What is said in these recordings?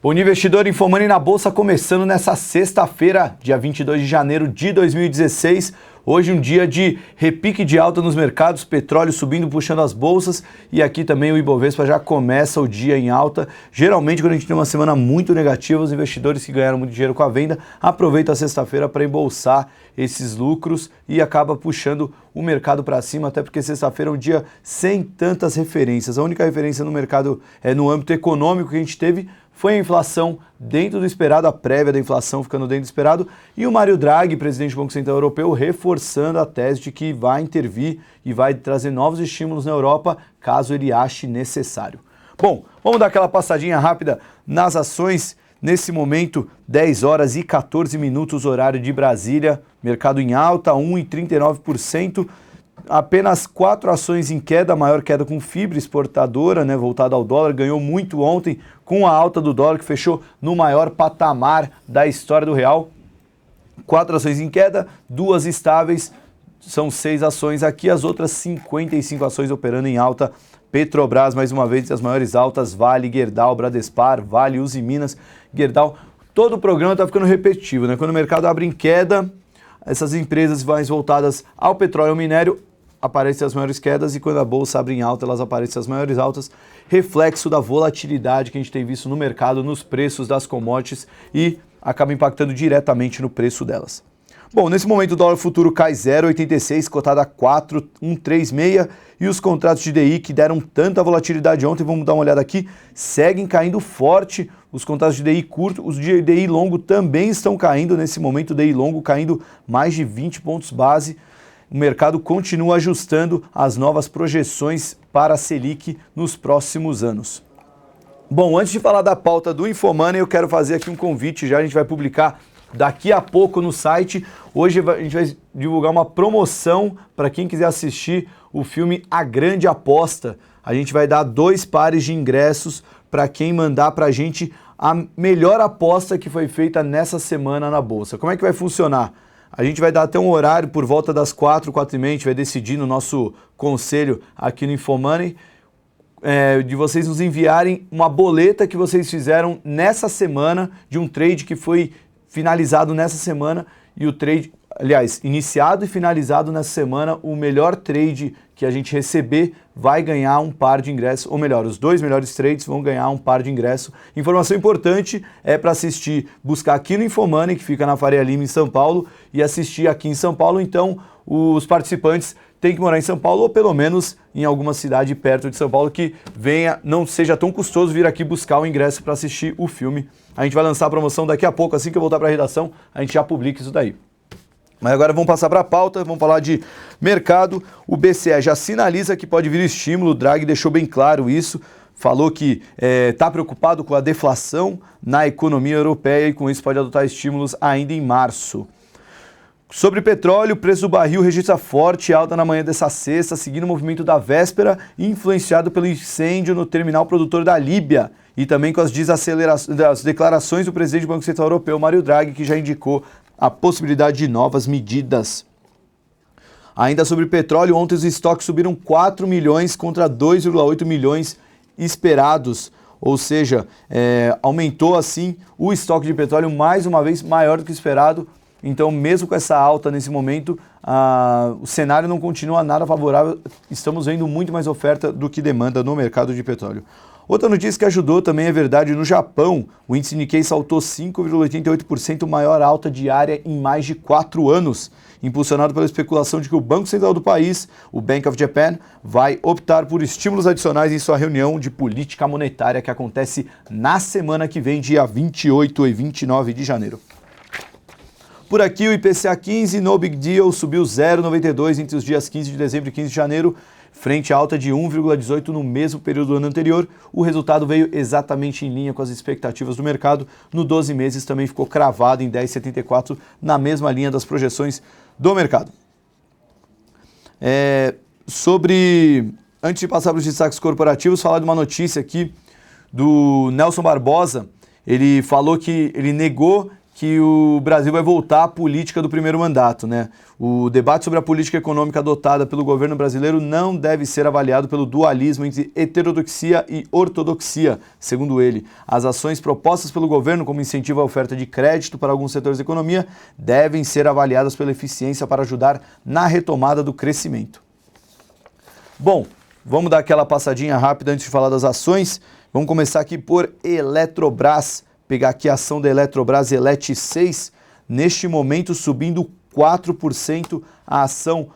Bom dia, investidor, Infomoney na Bolsa começando nessa sexta-feira, dia 22 de janeiro de 2016. Hoje um dia de repique de alta nos mercados, petróleo subindo, puxando as bolsas e aqui também o Ibovespa já começa o dia em alta. Geralmente quando a gente tem uma semana muito negativa, os investidores que ganharam muito dinheiro com a venda aproveitam a sexta-feira para embolsar esses lucros e acaba puxando o mercado para cima, até porque sexta-feira é um dia sem tantas referências. A única referência no mercado no âmbito econômico que a gente teve foi a inflação dentro do esperado, a prévia da inflação ficando dentro do esperado, e o Mário Draghi, presidente do Banco Central Europeu, reforçando a tese de que vai intervir e vai trazer novos estímulos na Europa, caso ele ache necessário. Bom, vamos dar aquela passadinha rápida nas ações. Nesse momento, 10 horas e 14 minutos, horário de Brasília, mercado em alta, 1,39%. Apenas 4 ações em queda, a maior queda com fibra exportadora, voltada ao dólar, ganhou muito ontem com a alta do dólar, que fechou no maior patamar da história do real. 4 ações em queda, 2 estáveis, são 6 ações aqui, as outras 55 ações operando em alta. Petrobras, mais uma vez, as maiores altas, Vale, Gerdau, Bradespar, Vale, Uzi Minas, Gerdau. Todo o programa está ficando repetitivo, Quando o mercado abre em queda, essas empresas mais voltadas ao petróleo e ao minério aparecem as maiores quedas, e quando a bolsa abre em alta, elas aparecem as maiores altas, reflexo da volatilidade que a gente tem visto no mercado, nos preços das commodities, e acaba impactando diretamente no preço delas. Bom, nesse momento o dólar futuro cai 0,86, cotado a 4,136, e os contratos de DI que deram tanta volatilidade ontem, vamos dar uma olhada aqui, seguem caindo forte. Os contratos de DI curto, os de DI longo também estão caindo nesse momento, o DI longo caindo mais de 20 pontos base. O mercado continua ajustando as novas projeções para a Selic nos próximos anos. Bom, antes de falar da pauta do Infomoney, eu quero fazer aqui um convite, já a gente vai publicar daqui a pouco no site. Hoje a gente vai divulgar uma promoção para quem quiser assistir o filme A Grande Aposta. A gente vai dar 2 pares de ingressos para quem mandar para a gente a melhor aposta que foi feita nessa semana na Bolsa. Como é que vai funcionar? A gente vai dar até um horário por volta das 4h30, a gente vai decidir no nosso conselho aqui no Infomoney, de vocês nos enviarem uma boleta que vocês fizeram nessa semana, de um trade que foi finalizado nessa semana, e o trade, aliás, iniciado e finalizado nessa semana, o melhor trade que a gente receber vai ganhar um par de ingressos, ou melhor, os 2 melhores trades vão ganhar um par de ingressos. Informação importante é para assistir, buscar aqui no Infomoney, que fica na Faria Lima, em São Paulo, e assistir aqui em São Paulo. Então, os participantes têm que morar em São Paulo, ou pelo menos em alguma cidade perto de São Paulo, que não seja tão custoso vir aqui buscar o ingresso para assistir o filme. A gente vai lançar a promoção daqui a pouco, assim que eu voltar para a redação, a gente já publica isso daí. Mas agora vamos passar para a pauta, vamos falar de mercado. O BCE já sinaliza que pode vir estímulo, o Draghi deixou bem claro isso, falou que está preocupado com a deflação na economia europeia e com isso pode adotar estímulos ainda em março. Sobre petróleo, o preço do barril registra forte alta na manhã dessa sexta, seguindo o movimento da véspera, influenciado pelo incêndio no terminal produtor da Líbia e também com as declarações do presidente do Banco Central Europeu, Mário Draghi, que já indicou a possibilidade de novas medidas. Ainda sobre petróleo, ontem os estoques subiram 4 milhões contra 2,8 milhões esperados, ou seja, aumentou assim o estoque de petróleo mais uma vez maior do que esperado. Então, mesmo com essa alta nesse momento, o cenário não continua nada favorável. Estamos vendo muito mais oferta do que demanda no mercado de petróleo. Outra notícia que ajudou também é verdade, no Japão, o índice Nikkei saltou 5,88%, maior alta diária em mais de 4 anos, impulsionado pela especulação de que o Banco Central do país, o Bank of Japan, vai optar por estímulos adicionais em sua reunião de política monetária que acontece na semana que vem, dia 28 e 29 de janeiro. Por aqui, o IPCA 15, no big deal, subiu 0,92 entre os dias 15 de dezembro e 15 de janeiro, frente à alta de 1,18 no mesmo período do ano anterior. O resultado veio exatamente em linha com as expectativas do mercado. No 12 meses também ficou cravado em 10,74, na mesma linha das projeções do mercado. Antes de passar para os destaques corporativos, falar de uma notícia aqui do Nelson Barbosa. Ele falou que ele negou que o Brasil vai voltar à política do primeiro mandato, né? O debate sobre a política econômica adotada pelo governo brasileiro não deve ser avaliado pelo dualismo entre heterodoxia e ortodoxia, segundo ele. As ações propostas pelo governo, como incentivo à oferta de crédito para alguns setores da economia, devem ser avaliadas pela eficiência para ajudar na retomada do crescimento. Bom, vamos dar aquela passadinha rápida antes de falar das ações. Vamos começar aqui por Eletrobras. Pegar aqui a ação da Eletrobras Elet 6, neste momento subindo 4% a ação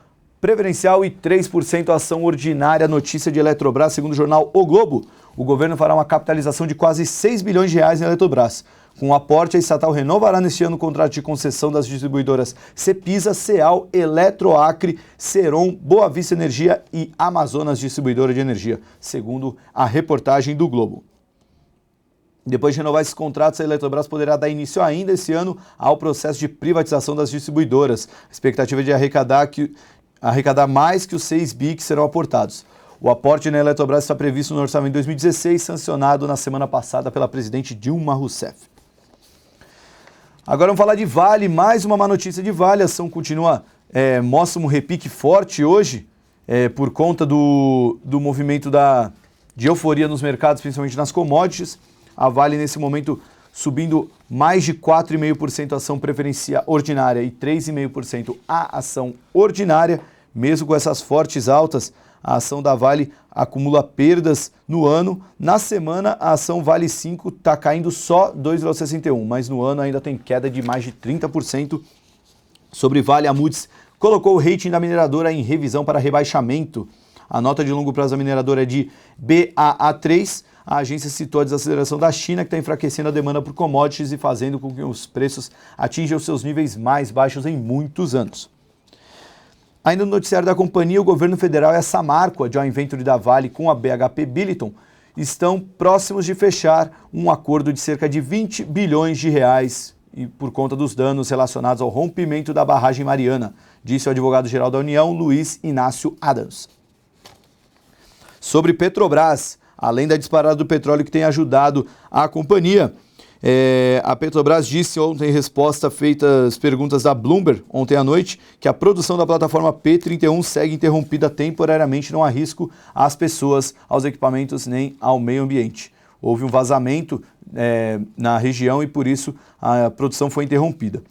preferencial e 3% a ação ordinária. Notícia de Eletrobras, segundo o jornal O Globo. O governo fará uma capitalização de quase 6 bilhões de reais em Eletrobras. Com o aporte, a estatal renovará neste ano o contrato de concessão das distribuidoras Cepisa, Ceal, Eletroacre, Ceron, Boa Vista Energia e Amazonas Distribuidora de Energia, segundo a reportagem do Globo. Depois de renovar esses contratos, a Eletrobras poderá dar início ainda esse ano ao processo de privatização das distribuidoras. A expectativa é de arrecadar mais que os 6 bi que serão aportados. O aporte na Eletrobras está previsto no orçamento de 2016, sancionado na semana passada pela presidente Dilma Rousseff. Agora vamos falar de Vale, mais uma má notícia de Vale. A ação continua, mostra um repique forte hoje, por conta do movimento de euforia nos mercados, principalmente nas commodities. A Vale, nesse momento, subindo mais de 4,5% a ação preferencial ordinária e 3,5% a ação ordinária. Mesmo com essas fortes altas, a ação da Vale acumula perdas no ano. Na semana, a ação Vale 5 está caindo só 2,61%, mas no ano ainda tem queda de mais de 30%. Sobre Vale, a Moody's colocou o rating da mineradora em revisão para rebaixamento. A nota de longo prazo da mineradora é de Baa3. A agência citou a desaceleração da China, que está enfraquecendo a demanda por commodities e fazendo com que os preços atinjam os seus níveis mais baixos em muitos anos. Ainda no noticiário da companhia, o governo federal e a Samarco, a joint venture da Vale com a BHP Billiton, estão próximos de fechar um acordo de cerca de 20 bilhões de reais por conta dos danos relacionados ao rompimento da barragem Mariana, disse o advogado-geral da União, Luiz Inácio Adams. Sobre Petrobras, além da disparada do petróleo que tem ajudado a companhia, a Petrobras disse ontem, em resposta feita às perguntas da Bloomberg ontem à noite, que a produção da plataforma P31 segue interrompida temporariamente, não há risco às pessoas, aos equipamentos nem ao meio ambiente. Houve um vazamento na região e por isso a produção foi interrompida.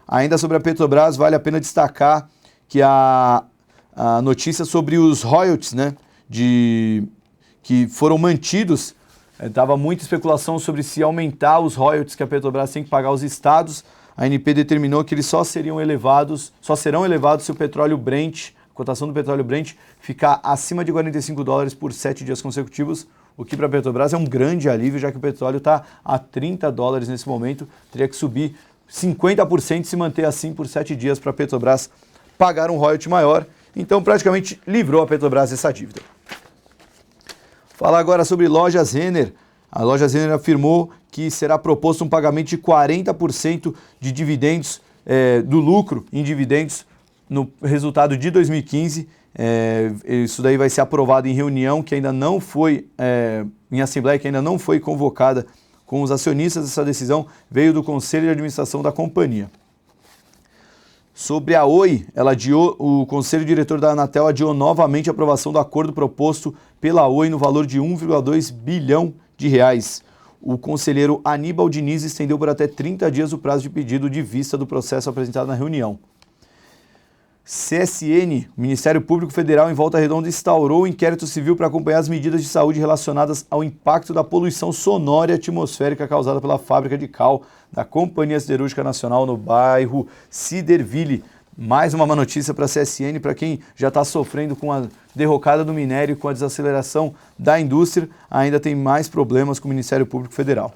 Ainda sobre a Petrobras, vale a pena destacar que a notícia sobre os royalties, né, que foram mantidos, estava muita especulação sobre se aumentar os royalties que a Petrobras tem que pagar aos estados. A ANP determinou que eles só serão elevados se o petróleo Brent, a cotação do petróleo Brent, ficar acima de $45 por 7 dias consecutivos, o que para a Petrobras é um grande alívio, já que o petróleo está a $30 nesse momento, teria que subir 50% e se manter assim por 7 dias para a Petrobras pagar um royalty maior. Então praticamente livrou a Petrobras dessa dívida. Falar agora sobre Lojas Renner. A Lojas Renner afirmou que será proposto um pagamento de 40% de dividendos, do lucro em dividendos no resultado de 2015. Isso daí vai ser aprovado em reunião que ainda não foi, em assembleia que ainda não foi convocada com os acionistas. Essa decisão veio do Conselho de Administração da companhia. Sobre a Oi, o Conselho Diretor da Anatel adiou novamente a aprovação do acordo proposto pela Oi no valor de 1,2 bilhão de reais. O conselheiro Aníbal Diniz estendeu por até 30 dias o prazo de pedido de vista do processo apresentado na reunião. CSN, o Ministério Público Federal, em Volta Redonda, instaurou um inquérito civil para acompanhar as medidas de saúde relacionadas ao impacto da poluição sonora e atmosférica causada pela fábrica de cal da Companhia Siderúrgica Nacional no bairro Siderville. Mais uma má notícia para a CSN, para quem já está sofrendo com a derrocada do minério e com a desaceleração da indústria, ainda tem mais problemas com o Ministério Público Federal.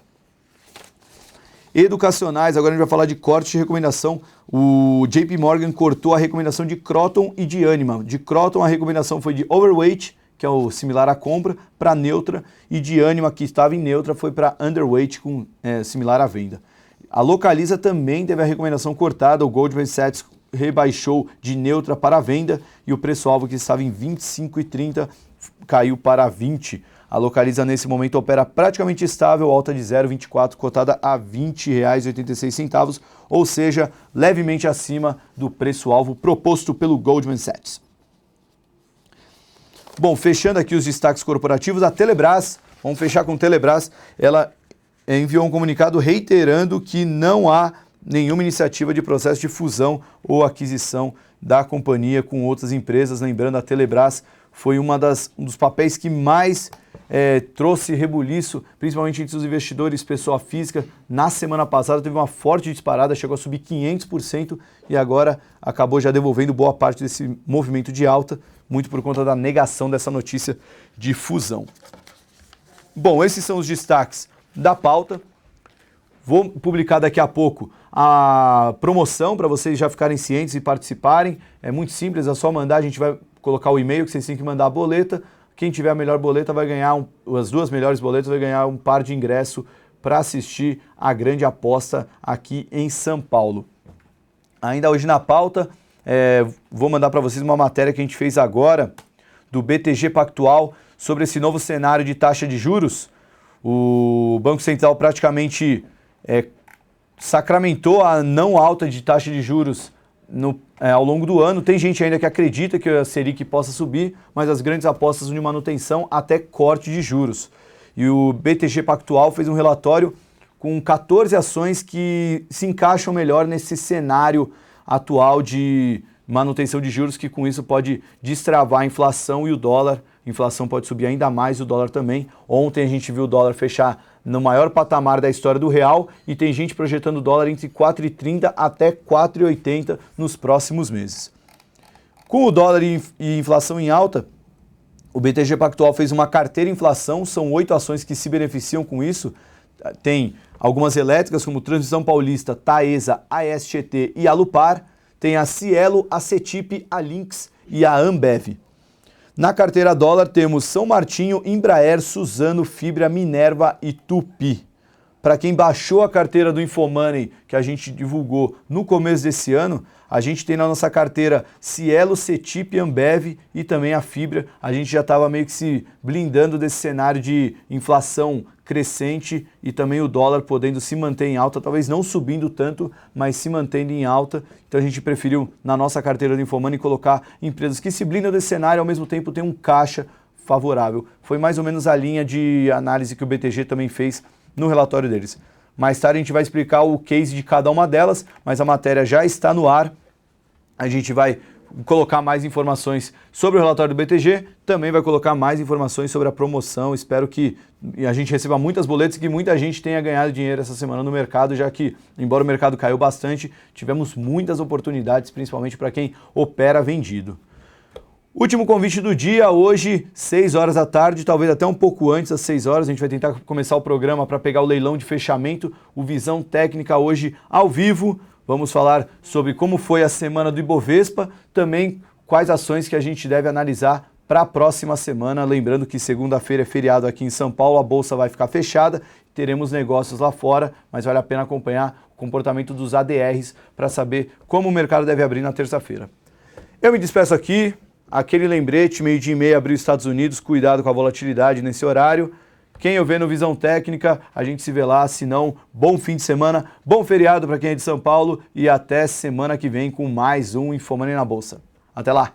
Educacionais, agora a gente vai falar de corte de recomendação. O JP Morgan cortou a recomendação de Croton e de Anima. De Croton a recomendação foi de overweight, que é o similar à compra, para neutra, e de Anima, que estava em neutra, foi para underweight, similar à venda. A Localiza também teve a recomendação cortada. O Goldman Sachs rebaixou de neutra para venda e o preço-alvo, que estava em 25,30, caiu para 20. A Localiza nesse momento opera praticamente estável, alta de 0,24, cotada a R$ 20,86, ou seja, levemente acima do preço-alvo proposto pelo Goldman Sachs. Bom, fechando aqui os destaques corporativos, a Telebrás, vamos fechar com a Telebrás, ela enviou um comunicado reiterando que não há nenhuma iniciativa de processo de fusão ou aquisição da companhia com outras empresas. Lembrando, a Telebrás foi um dos papéis que mais trouxe rebuliço, principalmente entre os investidores, pessoa física. Na semana passada teve uma forte disparada, chegou a subir 500% e agora acabou já devolvendo boa parte desse movimento de alta, muito por conta da negação dessa notícia de fusão. Bom, esses são os destaques da pauta. Vou publicar daqui a pouco a promoção para vocês já ficarem cientes e participarem. É muito simples, é só mandar, a gente vai colocar o e-mail que vocês têm que mandar a boleta. Quem tiver a melhor boleta vai ganhar, as duas melhores boletas vai ganhar um par de ingresso para assistir a grande aposta aqui em São Paulo. Ainda hoje na pauta, vou mandar para vocês uma matéria que a gente fez agora do BTG Pactual sobre esse novo cenário de taxa de juros. O Banco Central praticamente sacramentou a não alta de taxa de juros ao longo do ano. Tem gente ainda que acredita que a Selic possa subir, mas as grandes apostas de manutenção até corte de juros. E o BTG Pactual fez um relatório com 14 ações que se encaixam melhor nesse cenário atual de manutenção de juros, que com isso pode destravar a inflação e o dólar. A inflação pode subir ainda mais e o dólar também. Ontem a gente viu o dólar fechar no maior patamar da história do real e tem gente projetando o dólar entre 4,30 até 4,80 nos próximos meses. Com o dólar e inflação em alta, o BTG Pactual fez uma carteira inflação, são 8 ações que se beneficiam com isso. Tem algumas elétricas como Transmissão Paulista, Taesa, ASGT e Alupar. Tem a Cielo, a Cetip, a Lynx e a Ambev. Na carteira dólar temos São Martinho, Embraer, Suzano, Fibra, Minerva e Tupi. Para quem baixou a carteira do Infomoney, que a gente divulgou no começo desse ano, a gente tem na nossa carteira Cielo, Cetip, Ambev e também a Fibra. A gente já estava meio que se blindando desse cenário de inflação crescente e também o dólar podendo se manter em alta, talvez não subindo tanto, mas se mantendo em alta. Então a gente preferiu, na nossa carteira do Infomoney, colocar empresas que se blindam desse cenário e ao mesmo tempo tem um caixa favorável. Foi mais ou menos a linha de análise que o BTG também fez no relatório deles. Mais tarde a gente vai explicar o case de cada uma delas, mas a matéria já está no ar. A gente vai colocar mais informações sobre o relatório do BTG, também vai colocar mais informações sobre a promoção. Espero que a gente receba muitas boletas e que muita gente tenha ganhado dinheiro essa semana no mercado, já que, embora o mercado caiu bastante, tivemos muitas oportunidades, principalmente para quem opera vendido. Último convite do dia, hoje, 6 horas da tarde, talvez até um pouco antes das 6 horas, a gente vai tentar começar o programa para pegar o leilão de fechamento, o Visão Técnica hoje ao vivo. Vamos falar sobre como foi a semana do Ibovespa, também quais ações que a gente deve analisar para a próxima semana. Lembrando que segunda-feira é feriado aqui em São Paulo, a bolsa vai ficar fechada, teremos negócios lá fora, mas vale a pena acompanhar o comportamento dos ADRs para saber como o mercado deve abrir na terça-feira. Eu me despeço aqui, aquele lembrete, 12h30 abriu os Estados Unidos, cuidado com a volatilidade nesse horário. Quem eu ver no Visão Técnica, a gente se vê lá, se não, bom fim de semana, bom feriado para quem é de São Paulo e até semana que vem com mais um Infomoney na Bolsa. Até lá!